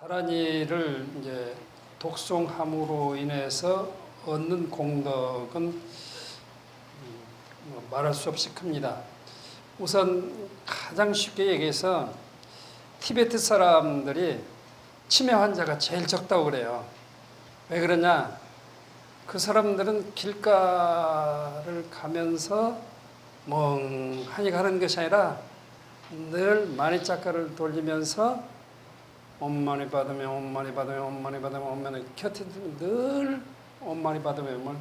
다란이를 이제 독송함으로 인해서 얻는 공덕은 말할 수 없이 큽니다. 우선 가장 쉽게 얘기해서 티베트 사람들이 치매 환자가 제일 적다고 그래요. 왜 그러냐? 그 사람들은 길가를 가면서 멍하니 가는 것이 아니라 늘 마니자카를 돌리면서 엄마니 받으면 엄마니 받으면 엄마니 받으면 엄마니 곁에 늘 엄마니 받으면 뭘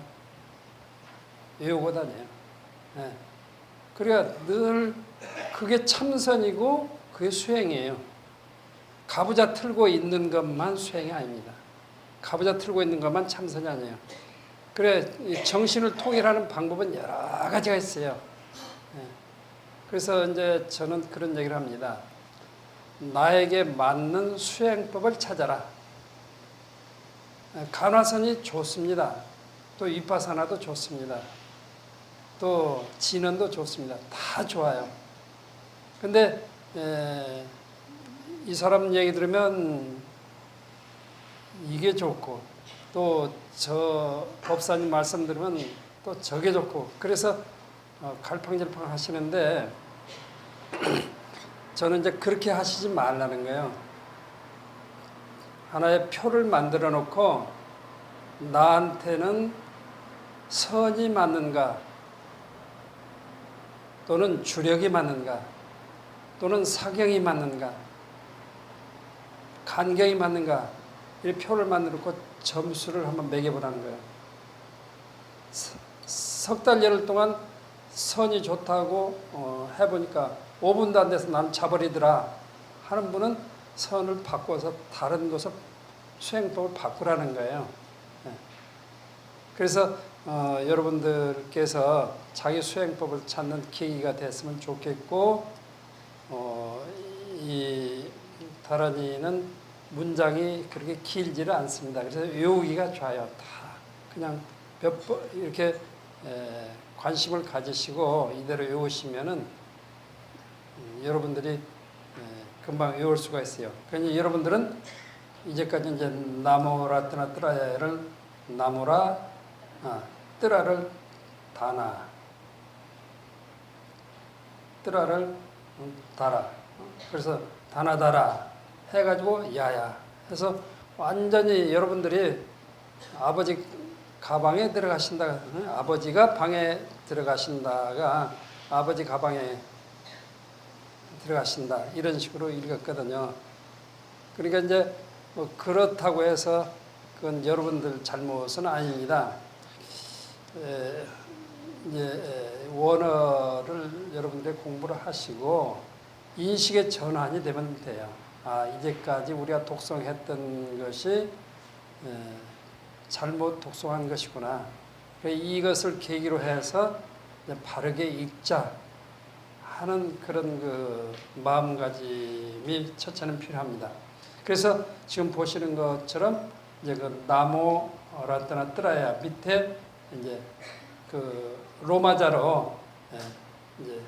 외우고 다녀요. 네. 그러니까 늘 그게 참선이고 그게 수행이에요. 가부좌 틀고 있는 것만 수행이 아닙니다. 가부좌 틀고 있는 것만 참선이 아니에요. 그래 정신을 통일하는 방법은 여러 가지가 있어요. 네. 그래서 이제 저는 그런 얘기를 합니다. 나에게 맞는 수행법을 찾아라. 간화선이 좋습니다. 또 위파사나도 좋습니다. 또 진언도 좋습니다. 다 좋아요. 근데 이 사람 얘기 들으면 이게 좋고 또 저 법사님 말씀 들으면 또 저게 좋고 그래서 갈팡질팡 하시는데 저는 이제 그렇게 하시지 말라는 거예요. 하나의 표를 만들어 놓고 나한테는 선이 맞는가 또는 주력이 맞는가 또는 사경이 맞는가 간경이 맞는가 이 표를 만들어 놓고 점수를 한번 매겨보라는 거예요. 석 달 열흘 동안 선이 좋다고 해보니까 5분도 안 돼서 나는 자버리더라 하는 분은 선을 바꿔서 다른 것을 수행법을 바꾸라는 거예요. 그래서 여러분들께서 자기 수행법을 찾는 계기가 됐으면 좋겠고 이 다란이는 문장이 그렇게 길지를 않습니다. 그래서 외우기가 좋아요. 다 그냥 몇 번 이렇게 관심을 가지시고 이대로 외우시면은 여러분들이 금방 외울 수가 있어요. 그러니 여러분들은 이제까지 이제 나모라 뜨나 뜨라야를 나모라 뜨라를 다나 뜨라를 다라 그래서 다나다라 해가지고 야야 해서 완전히 여러분들이 아버지 가방에 들어가신다 아버지가 방에 들어가신다가 아버지 가방에 들어가신다 이런 식으로 읽었거든요. 그러니까 이제 뭐 그렇다고 해서 그건 여러분들 잘못은 아닙니다. 이제 원어를 여러분들이 공부를 하시고 인식의 전환이 되면 돼요. 아 이제까지 우리가 독송했던 것이 잘못 독송한 것이구나. 이것을 계기로 해서 바르게 읽자 하는 그런 그 마음가짐이 첫째는 필요합니다. 그래서 지금 보시는 것처럼 이제 그 나모라 뜨나 뜨라야 밑에 이제 그 로마자로 이제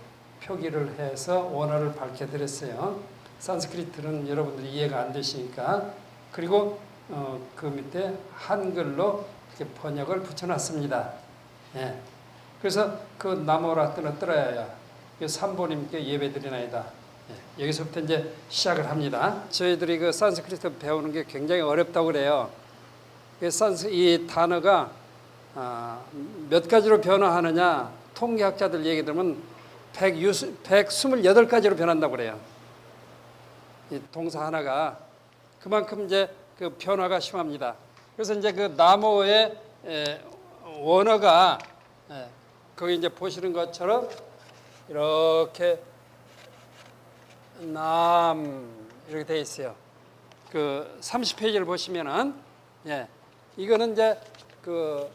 표기를 해서 원어를 밝혀드렸어요. 산스크리트는 여러분들이 이해가 안 되시니까. 그리고 그 밑에 한글로 이렇게 번역을 붙여놨습니다. 예. 그래서 그 나모라 뜨나 뜨라야 삼보님께 예배드리나이다. 예. 여기서부터 이제 시작을 합니다. 저희들이 그 산스크리트 배우는 게 굉장히 어렵다고 그래요. 이 단어가 몇 가지로 변화하느냐 통계학자들 얘기 들으면 128가지로 변한다고 그래요. 이 동사 하나가 그만큼 이제 그 변화가 심합니다. 그래서 이제 그 나모의 원어가 거기 이제 보시는 것처럼 이렇게 이렇게 돼 있어요. 그 30페이지를 보시면은 이거는 이제 그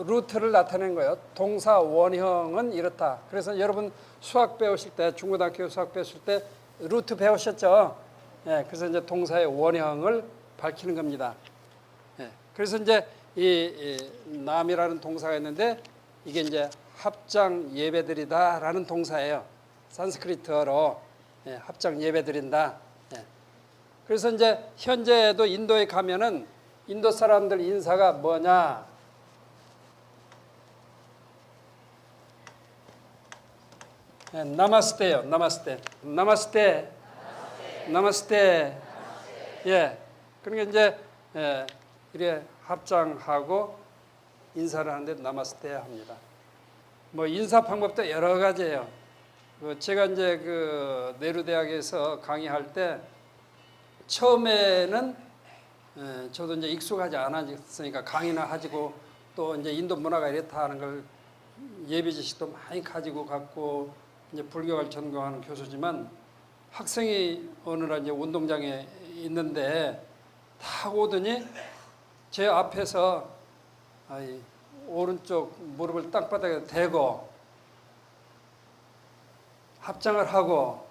루트를 나타낸 거예요. 동사 원형은 이렇다. 그래서 여러분 수학 배우실 때 중고등학교 수학 배우실 때 루트 배우셨죠? 그래서 이제 동사의 원형을 밝히는 겁니다. 그래서 이제 이 남이라는 동사가 있는데 이게 이제 합장 예배드리다라는 동사예요. 산스크리트어로 합장 예배드린다. 그래서 이제 현재도 인도에 가면은 인도 사람들 인사가 뭐냐? 예, 나마스테요. 나마스테. 나마스테. 나마스테. 예. 그러니까 이제 이래 합장하고 인사를 하는데 나마스테 합니다. 뭐 인사 방법도 여러 가지예요. 제가 이제 그 네루 대학에서 강의할 때 처음에는 저도 이제 익숙하지 않았으니까 강의나 하지고 또 이제 인도 문화가 이렇다 하는 걸 예비 지식도 많이 가지고 갔고 이제 불교를 전공하는 교수지만 학생이 어느 날 이제 운동장에 있는데 탁 오더니 제 앞에서 오른쪽 무릎을 땅바닥에 대고 합장을 하고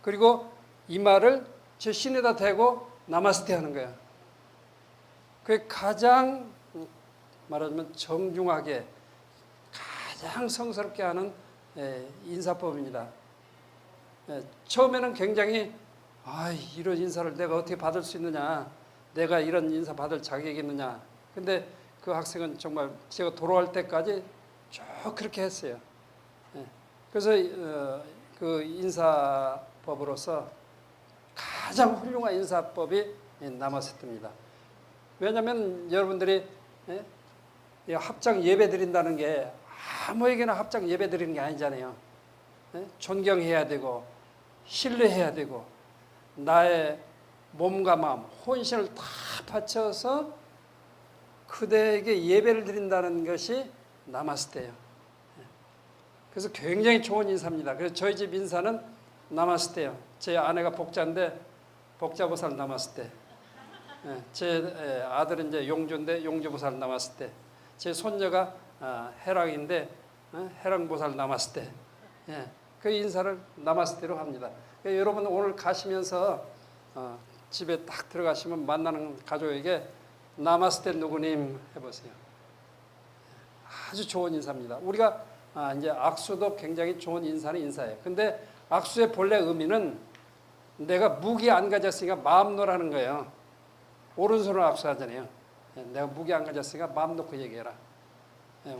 그리고 이마를 제 신에다 대고 나마스테 하는 거야. 그게 가장 말하자면 정중하게 가장 성스럽게 하는 인사법입니다. 처음에는 굉장히 이런 인사를 내가 어떻게 받을 수 있느냐, 내가 이런 인사 받을 자격이 있느냐. 근데 그 학생은 정말 제가 돌아올 때까지 쭉 그렇게 했어요. 그래서 그 인사법으로서 가장 훌륭한 인사법이 나마스테입니다. 왜냐하면 여러분들이 합장 예배 드린다는 게 아무에게나 합장 예배 드리는 게 아니잖아요. 존경해야 되고 신뢰해야 되고 나의 몸과 마음, 혼신을 다 바쳐서 그대에게 예배를 드린다는 것이 나마스테예요. 그래서 굉장히 좋은 인사입니다. 그래서 저희 집 인사는 나마스테예요. 제 아내가 복자인데 복자보살 나마스테. 제 아들은 이제 용주인데 용주보살 나마스테. 제 손녀가 해랑인데 해랑보살 나마스테. 그 인사를 나마스테로 합니다. 그러니까 여러분 오늘 가시면서 집에 딱 들어가시면 만나는 가족에게 나마스테 누구님 해보세요. 아주 좋은 인사입니다. 우리가 이제 악수도 굉장히 좋은 인사는 인사예요. 근데 악수의 본래 의미는 내가 무기 안 가졌으니까 마음 놓으라는 거예요. 오른손으로 악수하잖아요. 내가 무기 안 가졌으니까 마음 놓고 얘기해라.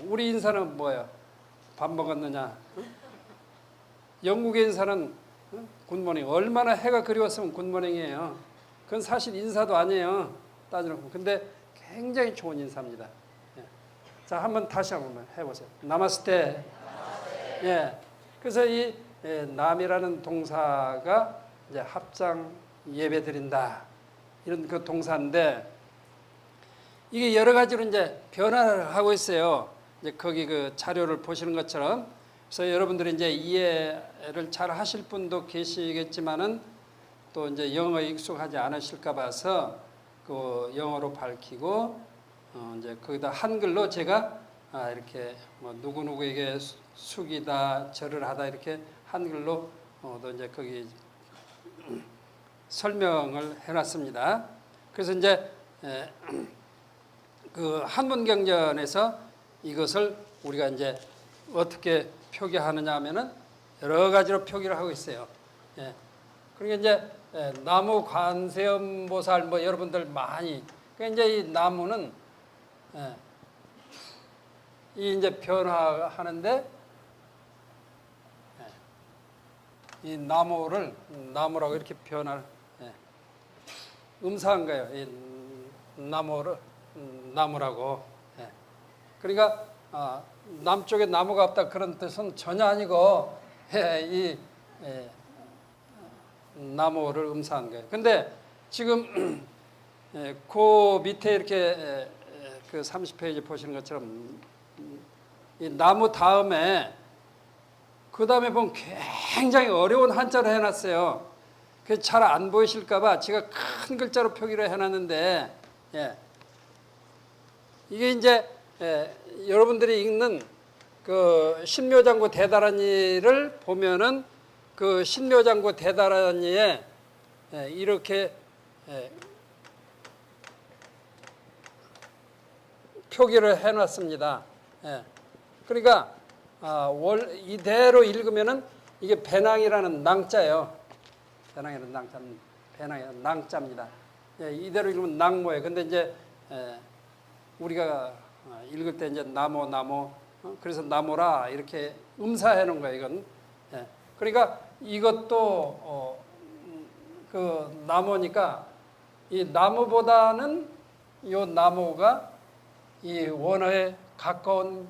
우리 인사는 뭐예요? 밥 먹었느냐? 영국의 인사는 굿모닝. 얼마나 해가 그리웠으면 굿모닝이에요. 그건 사실 인사도 아니에요. 따지는 거. 근데 굉장히 좋은 인사입니다. 자, 한번 다시 한번 해보세요. 나마스테. 예. 그래서 이 남이라는 동사가 이제 합장 예배 드린다. 이런 그 동사인데 이게 여러 가지로 이제 변화를 하고 있어요. 이제 거기 그 자료를 보시는 것처럼. 그래서 여러분들이 이제 이해를 잘 하실 분도 계시겠지만은 또 이제 영어에 익숙하지 않으실까 봐서 그 영어로 밝히고 이제 거기다 한글로 제가 이렇게 뭐 누구누구에게 숙이다 절을 하다 이렇게 한글로 또 이제 거기 설명을 해놨습니다. 그래서 이제 그 한문경전에서 이것을 우리가 이제 어떻게 표기하느냐 하면은 여러 가지로 표기를 하고 있어요. 그러니까 이제 나무 관세음보살 뭐 여러분들 많이 그러니까 이제 이 나무는 이 이제 변화하는데 이 나무라고 이렇게 변화를 음사한 거예요. 이 나무라고. 그러니까 남쪽에 나무가 없다 그런 뜻은 전혀 아니고 이 나무를 음사한 거예요. 근데 지금 그 밑에 이렇게 그 30페이지 보시는 것처럼 이 나무 다음에 그 다음에 보면 굉장히 어려운 한자로 해놨어요. 그래서 잘 안 보이실까봐 제가 큰 글자로 표기를 해놨는데 이게 이제 여러분들이 읽는 그 신묘장구 대다라니를 보면은 그 신묘장구 대다라니에 이렇게 표기를 해놨습니다. 그러니까 이대로 읽으면은 이게 배낭이라는 낭자예요. 배낭이라는 낭자는 배낭이에요. 낭자입니다. 예, 이대로 읽으면 낭모예요. 근데 이제 우리가 읽을 때 이제 나모 그래서 나모라 이렇게 음사해 놓은 거예요. 이건. 예, 그러니까 이것도 그 나무니까 이 나무보다는 이 나무가 이 원어에 가까운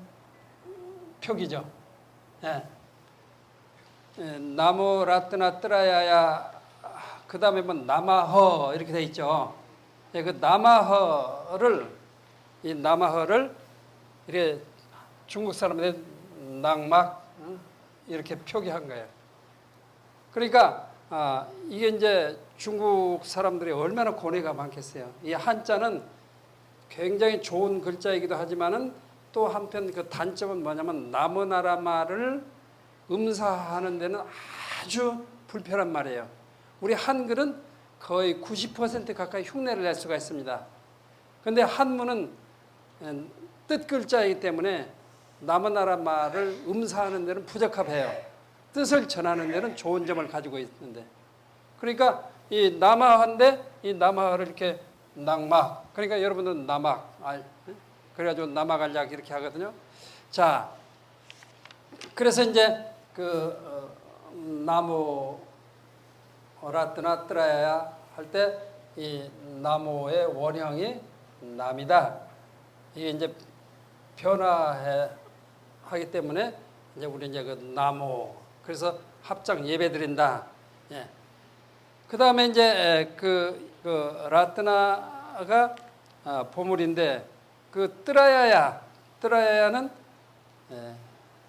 표기죠. 예. 예, 나무 라뜨나 뜨라야야 그 다음에 뭐 나마허 이렇게 돼 있죠. 예, 그 나마허를 이렇게 중국 사람들이 낙막 이렇게 표기한 거예요. 그러니까 이게 이제 중국 사람들이 얼마나 고뇌가 많겠어요. 이 한자는 굉장히 좋은 글자이기도 하지만은 또 한편 그 단점은 뭐냐면 나무나라 말을 음사하는 데는 아주 불편한 말이에요. 우리 한글은 거의 90% 가까이 흉내를 낼 수가 있습니다. 그런데 한문은 뜻 글자이기 때문에 나무나라 말을 음사하는 데는 부적합해요. 뜻을 전하는 데는 좋은 점을 가지고 있는데. 그러니까 이 남아한데 이 남아를 이렇게 낙막. 그러니까 여러분은 남악. 그래가지고 남아갈약 이렇게 하거든요. 자, 그래서 이제 그 나무 라뜨나 뜨라야 할 때 이 나무의 원형이 남이다. 이게 이제 변화하기 때문에 이제 우리 이제 그 나무 그래서 합장 예배 드린다. 예. 그 다음에 이제 그 라뜨나가 보물인데 그 뜨라야는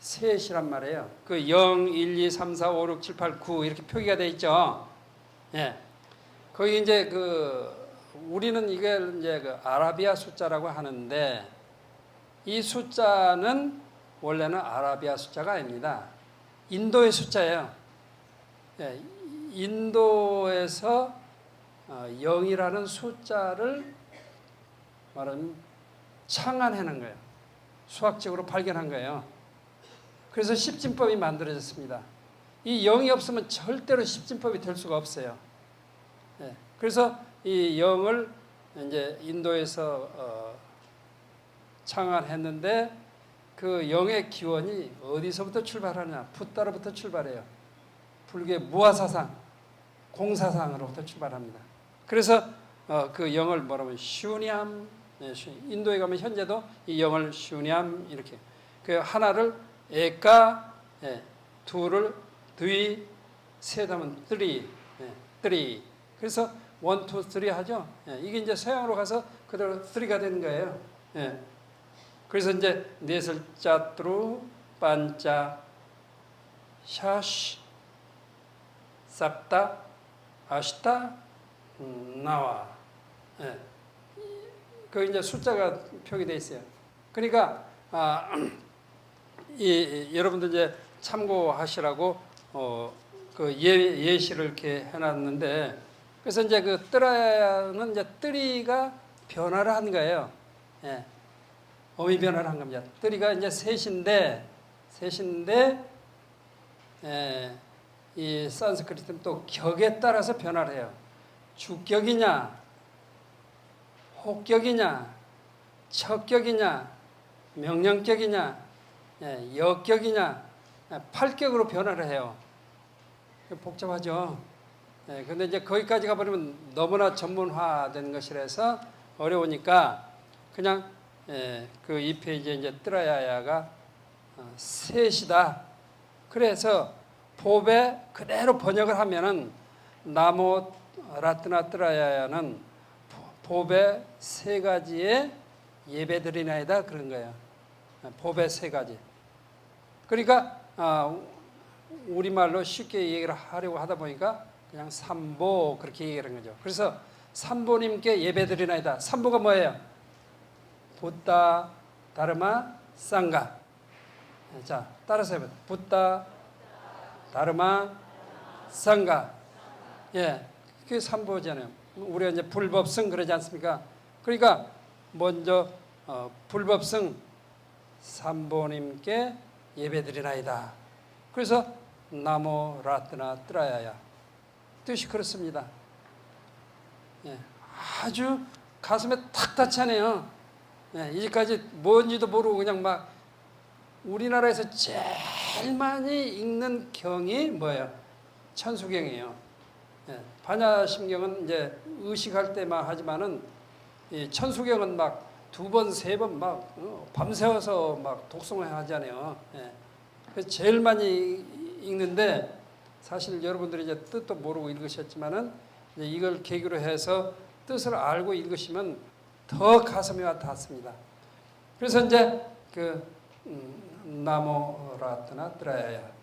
셋이란 말이에요. 그 0, 1, 2, 3, 4, 5, 6, 7, 8, 9 이렇게 표기가 돼 있죠. 예. 거기 이제 우리는 이게 이제 그 아라비아 숫자라고 하는데 이 숫자는 원래는 아라비아 숫자가 아닙니다. 인도의 숫자예요. 예. 인도에서 0이라는 숫자를 말하면 창안해낸 거예요. 수학적으로 발견한 거예요. 그래서 십진법이 만들어졌습니다. 이 0이 없으면 절대로 십진법이 될 수가 없어요. 예. 그래서 이 0을 이제 인도에서 창안했는데 그 0의 기원이 어디서부터 출발하느냐? 붓다로부터 출발해요. 불교의 무아사상, 공사상으로부터 출발합니다. 그래서 그 0을 뭐라면 슈니암, 인도에 가면 현재도 이 0을 슈니암 이렇게 그 하나를 에까, 둘을 드위, 셋하면 뜨리, 뜨리. 그래서 1, 2, 3 하죠. 이게 이제 서양으로 가서 그대로 3가 되는 거예요. 그래서 이제 넷을 짜뚜루, 반짜, 샤시, 삽다, 아시타, 나와. 그 이제 숫자가 표기되어 있어요. 그러니까 여러분들 이제 참고하시라고 그 예시를 이렇게 해놨는데 그래서 이제 그 뜨라야는 이제 뜨리가 변화를 한 거예요. 예. 어미 변화를 한 겁니다. 뜨리가 이제 셋인데 이 산스크리트는 또 격에 따라서 변화를 해요. 주격이냐, 혹격이냐, 척격이냐, 명령격이냐, 역격이냐, 팔격으로 변화를 해요. 복잡하죠. 근데 이제 거기까지 가버리면 너무나 전문화된 것이라서 어려우니까 그냥 그 이 페이지에 이제 뜨라야야가 셋이다. 그래서 법에 그대로 번역을 하면은 나모 라뜨나 뜨라야야는 법의 세 가지의 예배드리나이다 그런 거예요. 법의 세 가지. 그러니까 우리말로 쉽게 얘기를 하려고 하다 보니까 그냥 삼보 그렇게 얘기하는 거죠. 그래서 삼보님께 예배드리나이다. 삼보가 뭐예요? 붓다, 다르마, 쌍가. 자, 따라서 해봐요. 붓다, 다르마, 쌍가. 예, 그게 삼보잖아요. 우리가 이제 불법승 그러지 않습니까? 그러니까 먼저 불법승 삼보님께 예배드리나이다. 그래서 나모 라뜨나 뜨라야야 뜻이 그렇습니다. 예, 아주 가슴에 탁 닿잖아요. 예, 이제까지 뭔지도 모르고 그냥 막 우리나라에서 제일 많이 읽는 경이 뭐예요? 천수경이에요. 예, 반야심경은 이제 의식할 때만 하지만은 이 천수경은 막 두 번, 세 번 막 밤새워서 막 독송을 하잖아요. 예. 그래서 제일 많이 읽는데 사실 여러분들이 이제 뜻도 모르고 읽으셨지만은 이제 이걸 계기로 해서 뜻을 알고 읽으시면 더 가슴에 와 닿습니다. 그래서 이제 그 나모라트나 드라야야.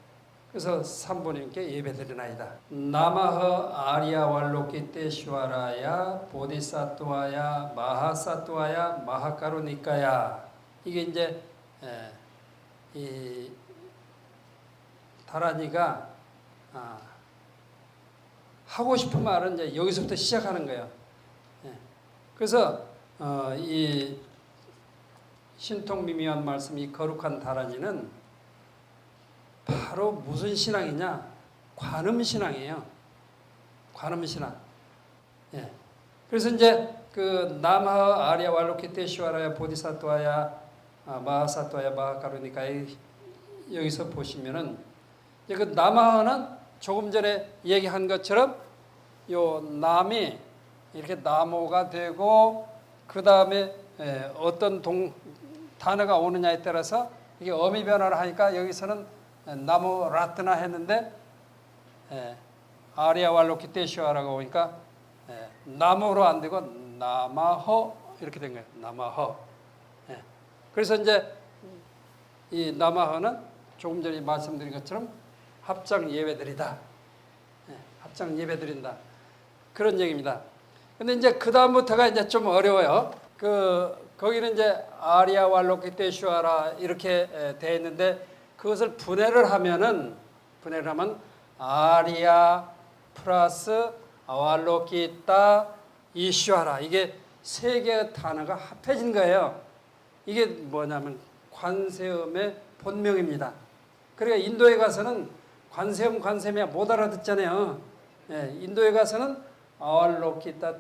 그래서 삼부님께 예배드리나이다. 나마허 아리아왈로키테슈와라야 보디사토와야 마하사토와야 마하카루니까야. 이게 이제 이 다란이가 하고 싶은 말은 이제 여기서부터 시작하는 거예요. 그래서 이 신통미미한 말씀, 이 거룩한 다란이는 바로 무슨 신앙이냐? 관음신앙이에요. 관음신앙. 예. 그래서 이제 그 남하 아리아 왈로키테시와라야 보디사토와야 마하사토와야 마하카루니까 여기서 보시면은 이제 그 남하는 조금 전에 얘기한 것처럼 요 남이 이렇게 나무가 되고 그 다음에 어떤 단어가 오느냐에 따라서 이게 어미 변화를 하니까 여기서는 나무 라트나 했는데 아리아 왈로키테시와라고 오니까 나무로 안 되고 나마허 이렇게 된 거예요. 나마허. 그래서 이제 이 나마허는 조금 전에 말씀드린 것처럼 합장 예배드리다. 합장 예배드린다. 그런 얘기입니다. 근데 이제 그 다음부터가 이제 좀 어려워요. 거기는 이제 아리아 왈로키테시와라 이렇게 돼 있는데 그것을 분해를 하면 아리아 플러스 아왈로키타 이슈아라 이게 세 개의 단어가 합해진 거예요. 이게 뭐냐면 관세음의 본명입니다. 그러니까 인도에 가서는 관세음이야 못 알아듣잖아요. 인도에 가서는 아왈로키타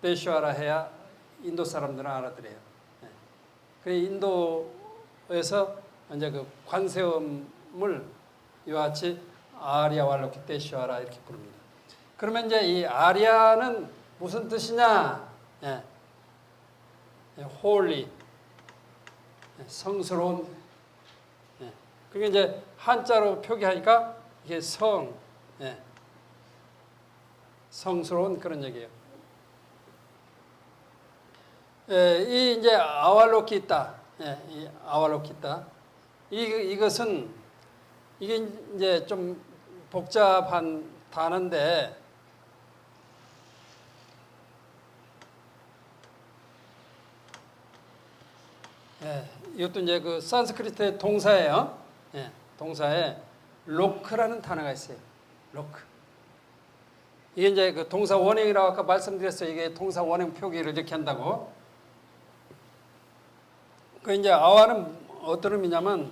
테슈아라 해야 인도 사람들은 알아들어요. 그래서 인도에서 이제 그 관세음을 이와 같이 아리아 왈로키테시와라 이렇게 부릅니다. 그러면 이제 이 아리아는 무슨 뜻이냐? 홀리, 성스러운. 그게 이제 한자로 표기하니까 이게 성스러운 그런 얘기예요. 이 이제 아왈로키타, 이 아왈로키타. 이것은 이게 이제 좀 복잡한 단어인데 이것도 이제 그 산스크리트의 동사예요. 동사에 로크라는 단어가 있어요. 로크. 이게 이제 그 동사 원형이라고 아까 말씀드렸어요. 이게 동사 원형 표기를 이렇게 한다고. 그 이제 아와는 어떤 의미냐면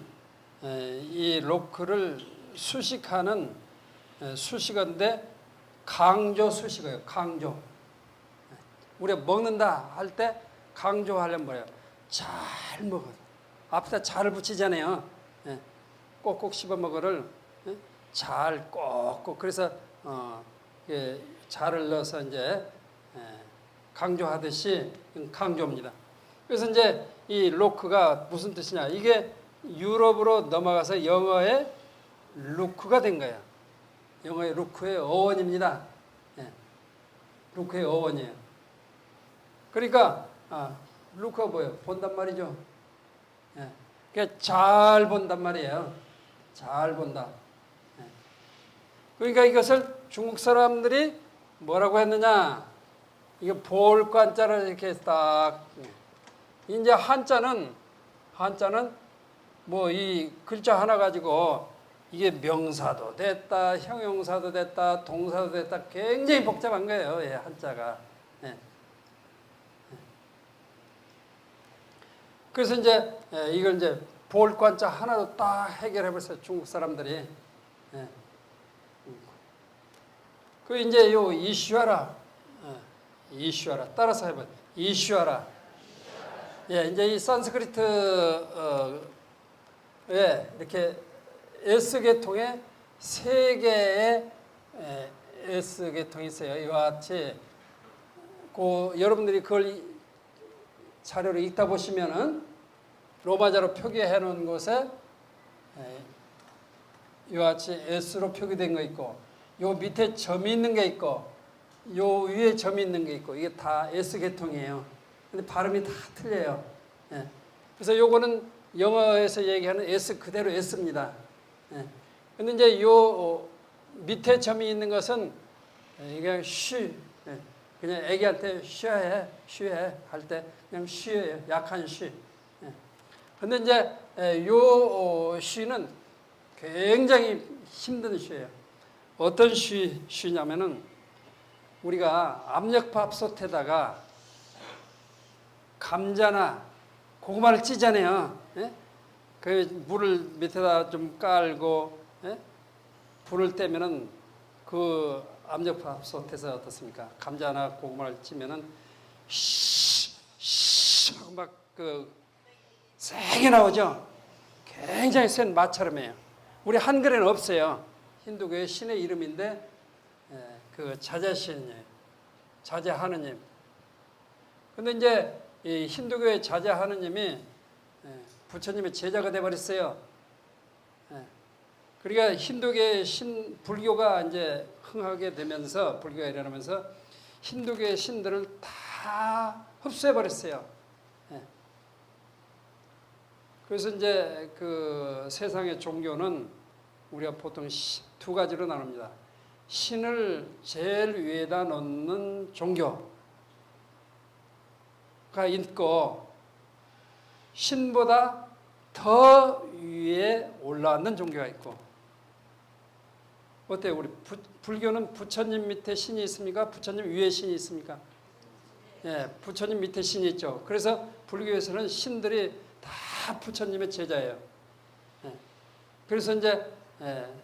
이 로크를 수식하는 수식어인데 강조 수식어예요. 강조. 우리가 먹는다 할 때 강조하려면 뭐예요? 잘 먹어. 앞에다 잘을 붙이잖아요. 꼭꼭 씹어 먹어를 잘 꼭꼭 그래서 잘을 넣어서 이제 강조하듯이 강조입니다. 그래서 이제 이 로크가 무슨 뜻이냐? 이게 유럽으로 넘어가서 영어의 루크가 된 거예요. 영어의 루크의 어원입니다. 루크의 어원이에요. 그러니까 루크가 뭐예요? 본단 말이죠. 그러니까 잘 본단 말이에요. 잘 본다. 그러니까 이것을 중국 사람들이 뭐라고 했느냐? 이게 볼 관자를 이렇게 딱 이제 한자는 뭐 이 글자 하나 가지고 이게 명사도 됐다, 형용사도 됐다, 동사도 됐다 굉장히 복잡한 거예요. 한자가. 그래서 이제 이걸 이제 볼 관자 하나로 딱 해결해 버렸어요. 중국 사람들이. 그 이제 요 이슈아라 이슈하라. 따라서 해봐. 이슈하라. 예, 이제 이 산스크리트 이렇게 S 계통에 세 개의 S 계통이 있어요. 이와 같이 여러분들이 그걸 자료를 읽다 보시면은 로마자로 표기해 놓은 곳에 이와 같이 S로 표기된 거 있고, 요 밑에 점이 있는 게 있고, 요 위에 점이 있는 게 있고, 이게 다 S 계통이에요. 근데 발음이 다 틀려요. 예. 그래서 요거는 영어에서 얘기하는 S 그대로 S입니다. 예. 근데 이제 요 밑에 점이 있는 것은 그냥 예. 그냥 애기한테 쉬어해 할 때 그냥 쉬어요. 약한 쉬. 예. 근데 이제 요 쉬는 굉장히 힘든 쉬예요. 어떤 쉬냐면은 우리가 압력밥솥에다가 감자나 고구마를 찌잖아요. 예? 그 물을 밑에다 좀 깔고 예? 불을 떼면은 그 압력밥솥에서 어떻습니까? 감자나 고구마를 찌면은 쉬 하고 막 그 세게 나오죠. 굉장히 센 마처럼 해요. 우리 한글에는 없어요. 힌두교의 신의 이름인데 그 자자신이에요. 자자 하느님. 근데 이제 이 힌두교의 자자 하느님이 부처님의 제자가 돼버렸어요. 그러니까 힌두교의 불교가 이제 흥하게 되면서, 불교가 일어나면서 힌두교의 신들을 다 흡수해버렸어요. 그래서 이제 그 세상의 종교는 우리가 보통 두 가지로 나눕니다. 신을 제일 위에다 놓는 종교. 가 있고 신보다 더 위에 올라앉는 종교가 있고. 어때요? 우리 불교는 부처님 밑에 신이 있습니까? 부처님 위에 신이 있습니까? 예, 부처님 밑에 신이 있죠. 그래서 불교에서는 신들이 다 부처님의 제자예요. 예, 그래서 이제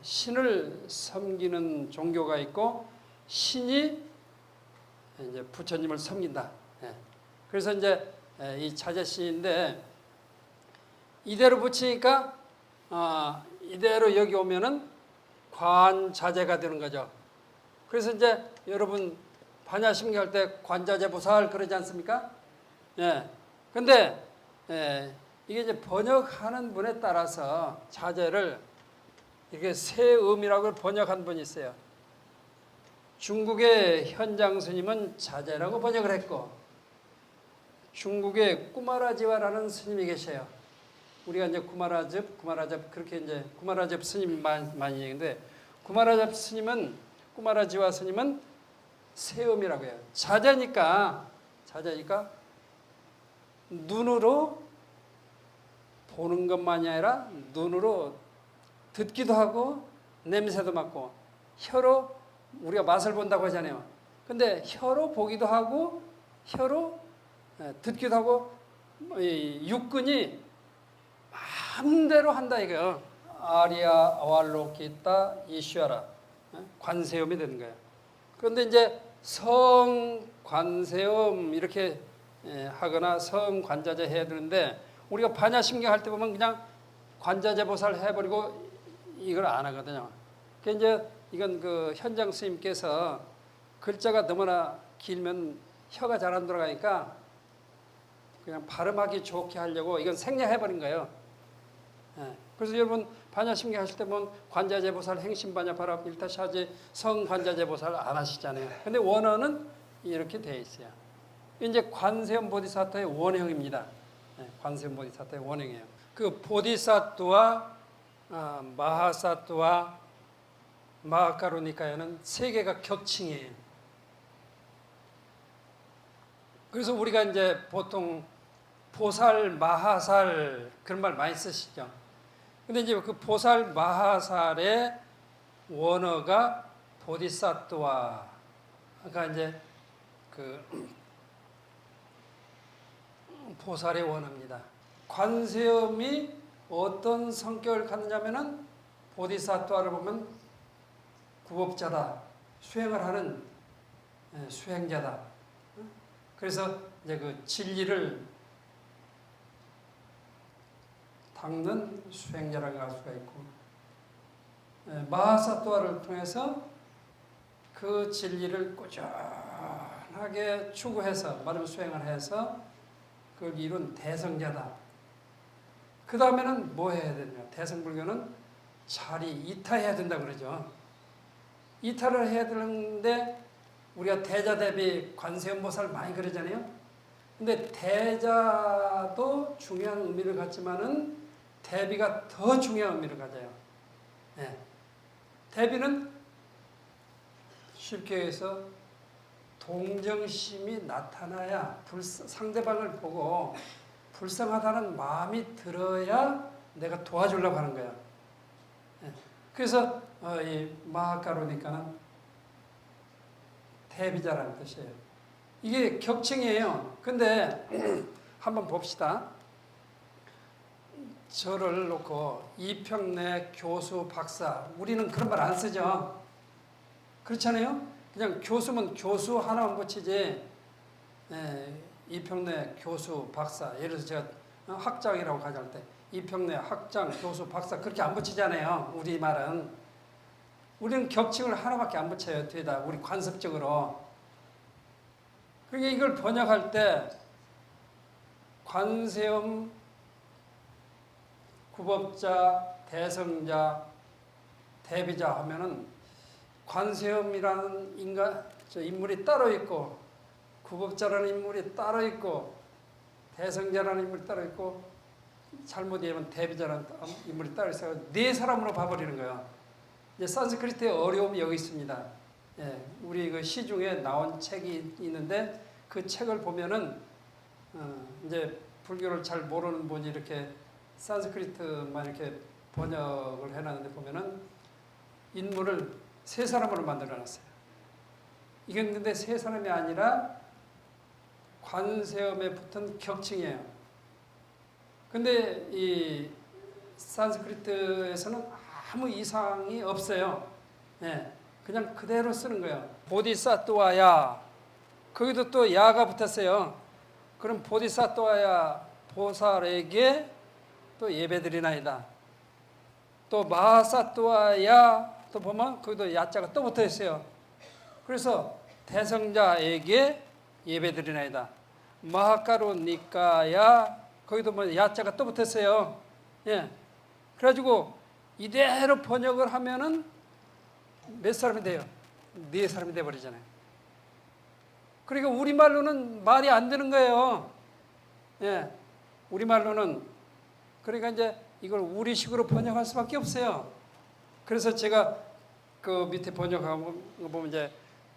신을 섬기는 종교가 있고 신이 이제 부처님을 섬긴다. 예. 그래서 이제 이 자자신인데 이대로 붙이니까 이대로 여기 오면은 관자재가 되는 거죠. 그래서 이제 여러분 반야심기 할 때 관자재 보살 그러지 않습니까? 예. 근데 이게 이제 번역하는 분에 따라서 자재를 이렇게 새 의미라고 번역한 분이 있어요. 중국의 현장 스님은 자재라고 번역을 했고, 중국의 꾸마라지와라는 스님이 계셔요. 우리가 이제 구마라접 그렇게 이제 구마라접 스님 많이 얘기하는데, 꾸마라지와 스님은 세음이라고 해요. 자재니까 눈으로 보는 것만이 아니라 눈으로 듣기도 하고 냄새도 맡고 혀로 우리가 맛을 본다고 하잖아요. 근데 혀로 보기도 하고 혀로 듣기도 하고 육근이 마음대로 한다 이거예요. 아리아 아왈로키타 이슈아라 관세음이 되는 거예요. 그런데 이제 성관세음 이렇게 하거나 성관자재 해야 되는데 우리가 반야심경 할 때 보면 그냥 관자재 보살 해버리고 이걸 안 하거든요. 그 이제 이건 그 현장 스님께서 글자가 너무나 길면 혀가 잘 안 돌아가니까 그냥 발음하기 좋게 하려고 이건 생략해버린 거예요. 그래서 여러분 반야심경 하실 때 보면 관자재 보살 행심반야 발합 일타샤지 성관자재 보살 안 하시잖아요. 근데 원어는 이렇게 되어 있어요. 이제 관세음 보디사토의 원형입니다. 관세음 보디사토의 원형이에요. 그 보디사토와 마하사토와 마하카루니카야는 세 개가 격칭이에요. 그래서 우리가 이제 보통 보살, 마하살 그런 말 많이 쓰시죠. 근데 이제 그 보살, 마하살의 원어가 보디사토와 그러니까 이제 그 보살의 원어입니다. 관세음이 어떤 성격을 갖느냐면은 보디사토와를 보면 구법자다, 수행을 하는 수행자다. 그래서 이제 그 진리를 닦는 수행자라고 할 수가 있고, 마하사토아를 통해서 그 진리를 꾸준하게 추구해서, 말하면 수행을 해서 그걸 이룬 대성자다. 그 다음에는 뭐 해야 되냐? 대성불교는 자리 이타해야 된다 그러죠. 이타를 해야 되는데 우리가 대자 대비 관세음보살 많이 그러잖아요. 근데 대자도 중요한 의미를 갖지만은 대비가 더 중요한 의미를 가져요. 네. 대비는 쉽게 해서 동정심이 나타나야 상대방을 보고 불쌍하다는 마음이 들어야 내가 도와주려고 하는 거야. 네. 그래서 이 마하가루니까는 대비자라는 뜻이에요. 이게 격칭이에요. 근데 한번 봅시다. 저를 놓고 이평래 교수 박사, 우리는 그런 말 안 쓰죠. 그렇잖아요. 그냥 교수면 교수 하나만 붙이지. 이평래 교수 박사, 예를 들어서 제가 학장이라고 가져갈 때 이평래 학장 교수 박사 그렇게 안 붙이잖아요. 우리 말은. 우리는 격칭을 하나밖에 안 붙여요. 뒤에다 우리 관습적으로. 그러니까 이걸 번역할 때 관세음, 구법자, 대성자, 대비자 하면은 관세음이라는 인물이 따로 있고, 구법자라는 인물이 따로 있고, 대성자라는 인물이 따로 있고, 잘못 얘기하면 대비자라는 인물이 따로 있어요. 네 사람으로 봐버리는 거예요. 이제 산스크리트의 어려움이 여기 있습니다. 예, 우리 그 시중에 나온 책이 있는데 그 책을 보면은 이제 불교를 잘 모르는 분이 이렇게 산스크리트만 이렇게 번역을 해놨는데 보면은 인물을 세 사람으로 만들어놨어요. 이건 근데 세 사람이 아니라 관세음에 붙은 격칭이에요. 근데 이 산스크리트에서는 아무 이상이 없어요. 네, 그냥 그대로 쓰는 거예요. 보디사또와야, 거기도 또 야가 붙었어요. 그럼 보디사또와야 보살에게 또 예배드리나이다. 또 마하사또와야 또 보면 거기도 야자가 또 붙어 있어요. 그래서 대성자에게 예배드리나이다. 마하가루 니까야, 거기도 뭐 야자가 또 붙었어요. 예. 그래가지고 이대로 번역을 하면은 몇 사람이 돼요? 네 사람이 돼버리잖아요. 그러니까 우리말로는 말이 안 되는 거예요. 예. 우리말로는. 그러니까 이제 이걸 우리식으로 번역할 수밖에 없어요. 그래서 제가 그 밑에 번역한 거 보면 이제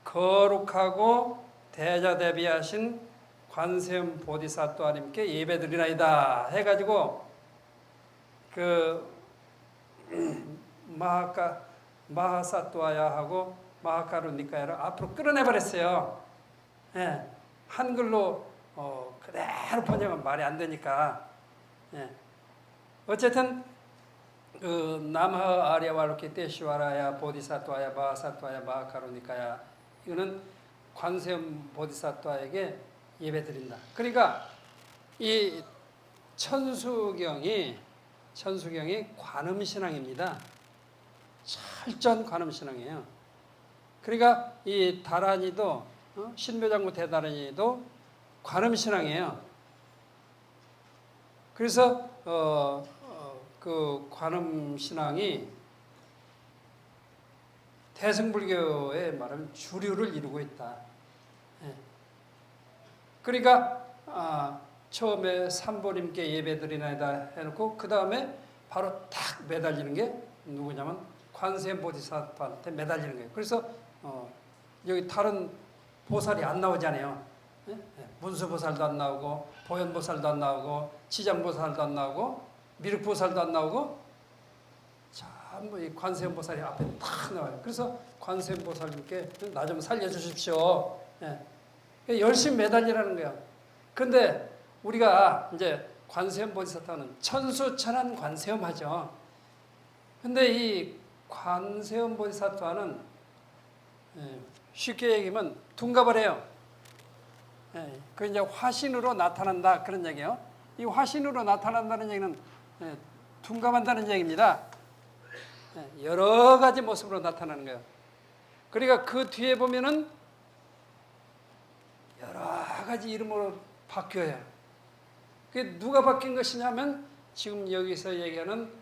거룩하고 대자대비하신 관세음 보디사또아님께 예배드리나이다 해가지고 그 마하사또아야 하고 마하가루 니까야를 앞으로 끌어내버렸어요. 예, 한글로 그대로 번역은 말이 안 되니까. 예. 어쨌든 그 남하 아리아왈로케테시와라야 보디사또아야 마하사또아야 마하가루 니까야, 이거는 관세음 보디사또아에게 예배드린다. 그러니까 이 천수경이 관음신앙입니다. 철저한 관음신앙이에요. 그러니까 이 다란이도 신묘장구 대다란이도 관음신앙이에요. 그래서 그 관음신앙이 대승불교의 말하면 주류를 이루고 있다. 예. 그러니까 처음에 삼보님께 예배드리나이다 해놓고 그 다음에 바로 탁 매달리는 게 누구냐면 관세음 보디사토한테 매달리는 거예요. 그래서 여기 다른 보살이 안 나오잖아요. 예? 문수보살도 안 나오고 보현보살도 안 나오고 지장보살도 안 나오고 미륵보살도 안 나오고 전부 이 관세음보살이 앞에 탁 나와요. 그래서 관세음보살님께 나 좀 살려주십시오. 예. 열심히 매달리라는 거야. 근데 우리가 이제 관세음 보디사토는 천수천한 관세음 하죠. 근데 이 관세음 보디사토는 쉽게 얘기하면 둔갑을 해요. 예, 그 이제 화신으로 나타난다 그런 얘기예요. 이 화신으로 나타난다는 얘기는 예, 둔감한다는 얘기입니다. 예, 여러 가지 모습으로 나타나는 거예요. 그러니까 그 뒤에 보면은 여러 가지 이름으로 바뀌어요. 그게 누가 바뀐 것이냐면 지금 여기서 얘기하는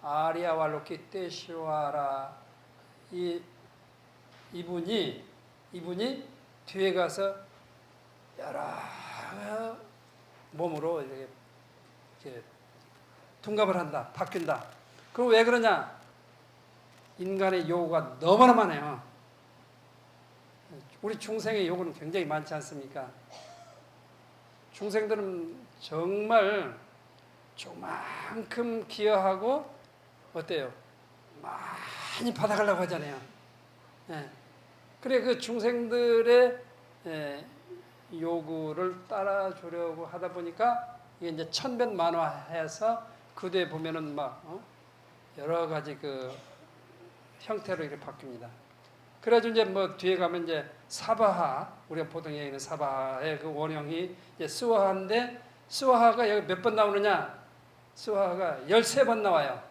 아리아왈로키 테시와라 이분이 뒤에 가서 여러 몸으로 이렇게 둔갑을 한다, 바뀐다. 그럼 왜 그러냐? 인간의 요구가 너무나 많아요. 우리 중생의 요구는 굉장히 많지 않습니까? 중생들은 정말 조만큼 기여하고 어때요? 많이 받아가려고 하잖아요. 예. 그래 그 중생들의 요구를 따라주려고 하다 보니까 이게 이제 천변만화해서 그 뒤에 보면은 막 여러 가지 그 형태로 이렇게 바뀝니다. 그래가지고 이제 뭐 뒤에 가면 이제 사바하, 우리가 보통 얘기하는 사바하의 그 원형이 이제 스와하인데 스와하가 여기 몇 번 나오느냐? 스와하가 13번 나와요.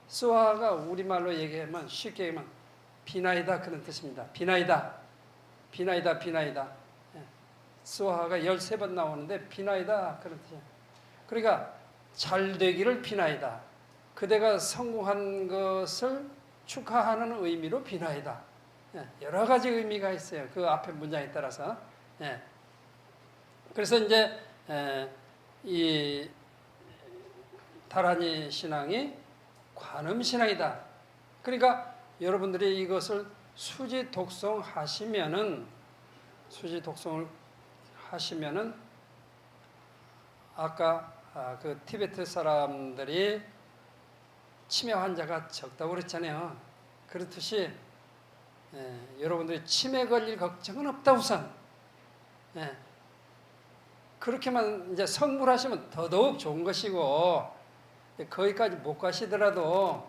스와하가 우리말로 얘기하면 쉽게 얘기하면 비나이다 그런 뜻입니다. 비나이다. 예. 스와하가 13번 나오는데 비나이다 그런 뜻이에요. 그러니까 잘 되기를 비나이다. 그대가 성공한 것을 축하하는 의미로 비나이다. 예. 여러 가지 의미가 있어요. 그 앞에 문장에 따라서. 예. 그래서 이제 이 다라니 신앙이 관음 신앙이다. 그러니까 여러분들이 이것을 수지 독송하시면은 아까 그 티베트 사람들이 치매 환자가 적다고 그랬잖아요. 그렇듯이 여러분들이 치매 걸릴 걱정은 없다 우선. 그렇게만 이제 성불하시면 더더욱 좋은 것이고 거기까지 못 가시더라도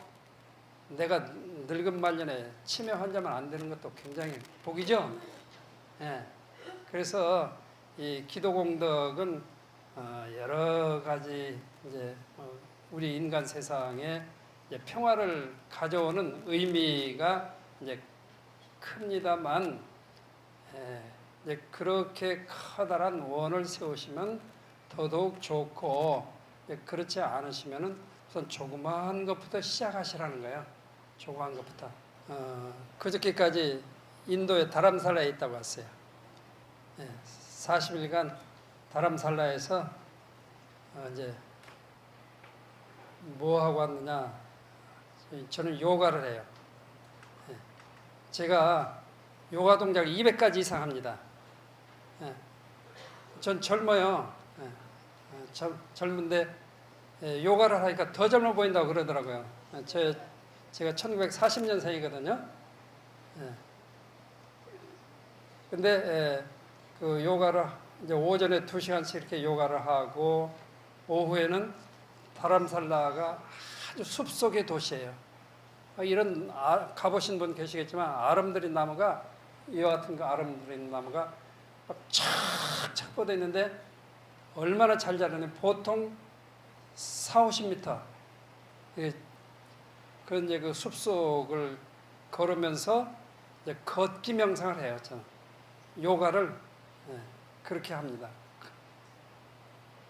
내가 늙은 말년에 치매 환자만 안 되는 것도 굉장히 복이죠. 그래서 이 기도 공덕은 여러 가지 이제 우리 인간 세상에 이제 평화를 가져오는 의미가 이제 큽니다만 이제 그렇게 커다란 원을 세우시면 더더욱 좋고 그렇지 않으시면은 우선 조그마한 것부터 시작하시라는 거예요. 조그마한 것부터. 그저께까지 인도에 다람살라에 있다고 왔어요. 40일간 다람살라에서 이제 뭐 하고 왔느냐? 저는 요가를 해요. 제가 요가 동작을 200가지 이상 합니다. 전 젊어요. 젊은데 요가를 하니까 더 젊어 보인다고 그러더라고요. 제가 1940년생이거든요. 근데 그 요가를 이제 오전에 2시간씩 이렇게 요가를 하고 오후에는 다람살라가 아주 숲속의 도시예요. 이런 가보신 분 계시겠지만 아름드린 나무가 이와 같은 그 아름드린 나무가 착착 뻗어 있는데 얼마나 잘 자라냐. 보통 40-50m. 그런 이제 그 숲속을 걸으면서 이제 걷기 명상을 해요. 저는 요가를 그렇게 합니다.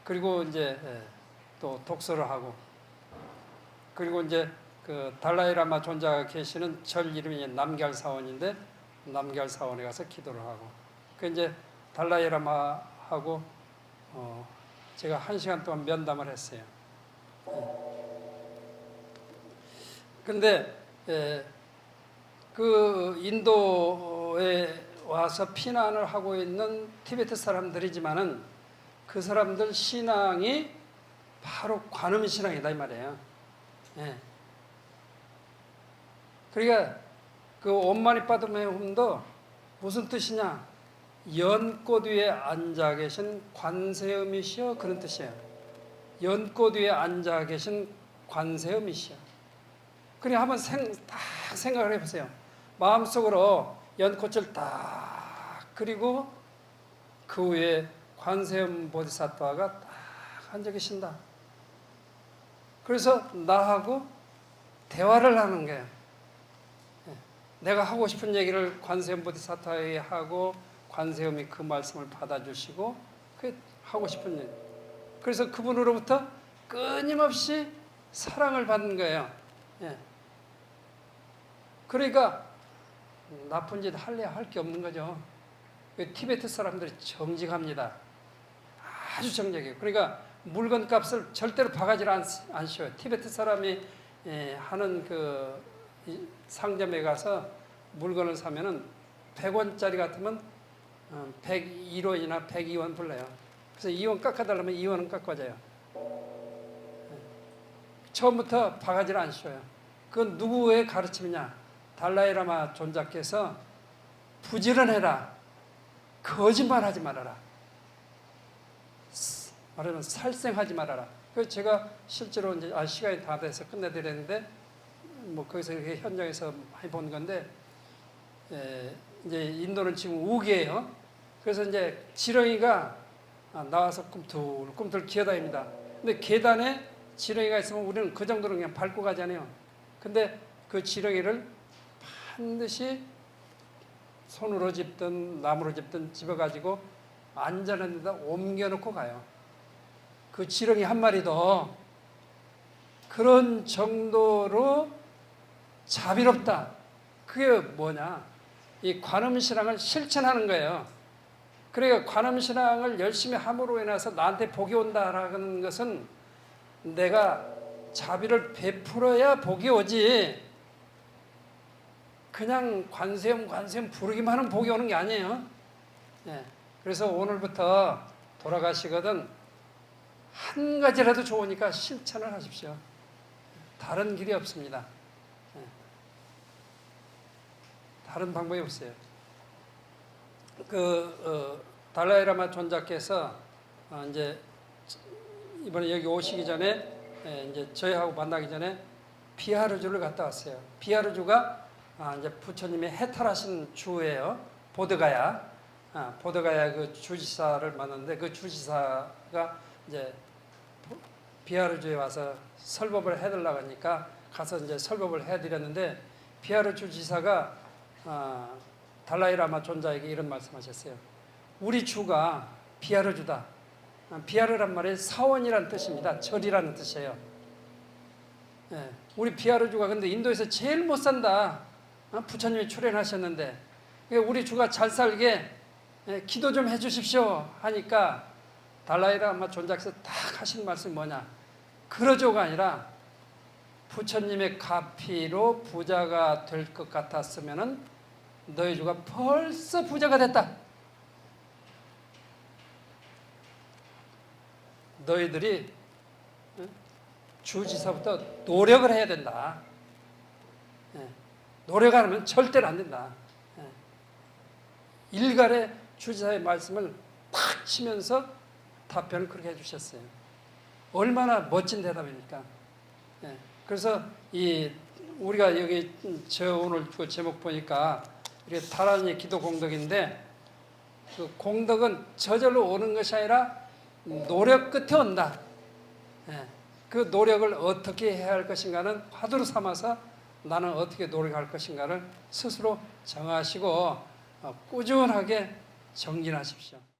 그리고 이제 또 독서를 하고 그리고 이제 그 달라이라마 존자가 계시는 절 이름이 남걀사원인데 남걀사원에 가서 기도를 하고 그 이제 달라이라마하고 제가 1시간 동안 면담을 했어요. 근데 그 인도에 와서 피난을 하고 있는 티베트 사람들이지만은 그 사람들 신앙이 바로 관음 신앙이다 이 말이에요. 그러니까 그 옴마니빠드메吽도 무슨 뜻이냐? 연꽃 위에 앉아 계신 관세음이시여 그런 뜻이에요. 연꽃 위에 앉아 계신 관세음이시여. 그냥 한번 딱 생각을 해보세요. 마음속으로 연꽃을 딱 그리고 그 위에 관세음 보디사트와가 딱 앉아 계신다. 그래서 나하고 대화를 하는 거예요. 내가 하고 싶은 얘기를 관세음 보디사트와에게 하고 관세음이 그 말씀을 받아주시고 그 하고 싶은 얘기. 그래서 그분으로부터 끊임없이 사랑을 받는 거예요. 예. 그러니까 나쁜 짓 할래야 할 게 없는 거죠. 티베트 사람들이 정직합니다. 아주 정직해요. 그러니까 물건 값을 절대로 바가지를 안 씌워요. 티베트 사람이 하는 그 상점에 가서 물건을 사면은 100원짜리 같으면 101원이나 102원 불러요. 그래서 2원 깎아달라면 2원은 깎아줘요. 처음부터 바가지를 안 씌워요. 그건 누구의 가르침이냐? 달라이라마 존자께서 부지런해라. 거짓말하지 말아라. 말하면 살생하지 말아라. 그래서 제가 실제로 이제 시간이 다 돼서 끝내드렸는데 뭐 거기서 이렇게 현장에서 많이 본 건데 이제 인도는 지금 우기예요. 그래서 이제 지렁이가 나와서 꿈틀꿈틀 기어다닙니다. 근데 계단에 지렁이가 있으면 우리는 그 정도로 그냥 밟고 가잖아요. 근데 그 지렁이를 반드시 손으로 집든 나무로 집든 집어가지고 안전한 데다 옮겨놓고 가요. 그 지렁이 한 마리도 그런 정도로 자비롭다. 그게 뭐냐? 이 관음신앙을 실천하는 거예요. 그러니까 관음신앙을 열심히 함으로 인해서 나한테 복이 온다라는 것은 내가 자비를 베풀어야 복이 오지. 그냥 관세음 부르기만 하면 복이 오는 게 아니에요. 예. 그래서 오늘부터 돌아가시거든 한 가지라도 좋으니까 실천을 하십시오. 다른 길이 없습니다. 예. 다른 방법이 없어요. 달라이라마 존자께서 이제 이번에 여기 오시기 전에 이제 저희하고 만나기 전에 비하르주를 갔다 왔어요. 비하르주가 이제 부처님이 해탈하신 주예요. 보드가야. 보드가야 그 주지사를 만났는데 그 주지사가 이제 비하르주에 와서 설법을 해달라고 하니까 가서 이제 설법을 해드렸는데 비하르주 지사가 달라이라마 존자에게 이런 말씀하셨어요. 우리 주가 비하르주다. 비하르란 말이 사원이라는 뜻입니다. 절이라는 뜻이에요. 예, 우리 비하르주가 근데 인도에서 제일 못 산다. 부처님이 출연하셨는데 우리 주가 잘 살게 기도 좀 해주십시오 하니까 달라이라마 존자께서 딱 하신 말씀이 뭐냐? 그러죠가 아니라 부처님의 가피로 부자가 될 것 같았으면은 너희 주가 벌써 부자가 됐다. 너희들이 주지사부터 노력을 해야 된다. 노력 안 하면 절대로 안 된다. 일갈에 주지사의 말씀을 탁 치면서 답변을 그렇게 해주셨어요. 얼마나 멋진 대답입니까? 그래서 우리가 여기 오늘 그 제목 보니까 이게 다란이 기도 공덕인데 그 공덕은 저절로 오는 것이 아니라 노력 끝에 온다. 그 노력을 어떻게 해야 할 것인가는 화두로 삼아서 나는 어떻게 노력할 것인가를 스스로 정하시고 꾸준하게 정진하십시오.